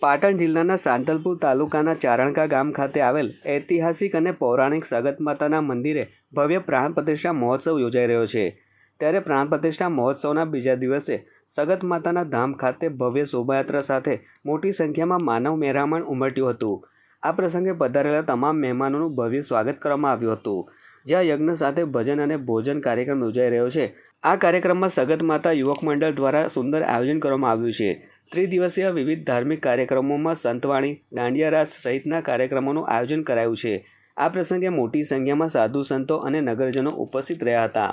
પાટણ જિલ્લાના સાંતલપુર તાલુકાના ચારણકા ગામ ખાતે આવેલ ઐતિહાસિક અને પૌરાણિક સગત માતાના મંદિરે ભવ્ય પ્રાણ પ્રતિષ્ઠા મહોત્સવ યોજાઈ રહ્યો છે। ત્યારે પ્રાણ પ્રતિષ્ઠા મહોત્સવના બીજા દિવસે સગત માતાના ધામ ખાતે ભવ્ય શોભાયાત્રા સાથે મોટી સંખ્યામાં માનવ મહેરામણ ઉમટ્યું હતું। આ પ્રસંગે પધારેલા તમામ મહેમાનોનું ભવ્ય સ્વાગત કરવામાં આવ્યું હતું, જ્યાં યજ્ઞ સાથે ભજન અને ભોજન કાર્યક્રમ યોજાઈ રહ્યો છે। આ કાર્યક્રમમાં સગત માતા યુવક મંડળ દ્વારા સુંદર આયોજન કરવામાં આવ્યું છે। ત્રિદિવસીય વિવિધ ધાર્મિક કાર્યક્રમોમાં સંતવાણી, દાંડિયા રાસ સહિતના કાર્યક્રમોનું આયોજન કરાયું છે। આ પ્રસંગે મોટી સંખ્યામાં સાધુ સંતો અને નગરજનો ઉપસ્થિત રહ્યા હતા।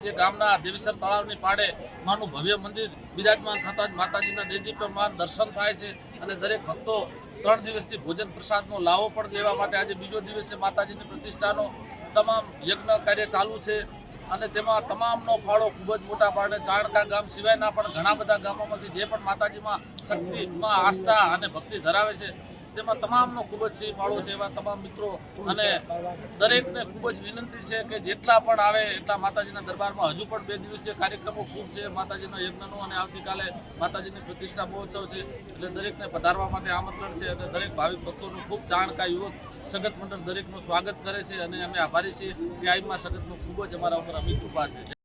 ગામના દેવીસર તળાવની પાડે માનું ભવ્ય મંદિર બિરાજમાન થતા જ માતાજીના દેદીપ્યમાન દર્શન થાય છે અને દરેક ભક્તો 3 દિવસથી ભોજન પ્રસાદનો લાવો પણ લેવા માટે આજે બીજો દિવસ છે। માતાજીની પ્રતિષ્ઠાનો તમામ યજ્ઞ કાર્ય ચાલુ છે અને તેમાં તમામનો ફાળો ખૂબ જ મોટા પાડે ચારણકા ગામ સિવાયના પણ ઘણા બધા ગામોમાંથી જે પણ માતાજીમાં શક્તિમાં આસ્થા અને ભક્તિ ધરાવે છે તેમાં તમામનો ખૂબ જ સિંહ ફાળો છે। એવા તમામ મિત્રો અને દરેકને ખૂબ જ વિનંતી છે કે જેટલા પણ આવે એટલા માતાજીના દરબારમાં હજુ પણ 2 દિવસીય કાર્યક્રમો ખૂબ છે માતાજીના યજ્ઞનો અને આવતીકાલે માતાજીની પ્રતિષ્ઠા મહોત્સવ છે, એટલે દરેકને પધારવા માટે આમંત્રણ છે અને દરેક ભાવિક ભક્તોનું ખૂબ ચાણકા યુવક સગત મંડળ દરેકનું સ્વાગત કરે છે અને અમે આભારી છીએ કે આઈમાં સગતનું ખૂબ જ અમારા ઉપર અમી કૃપા છે।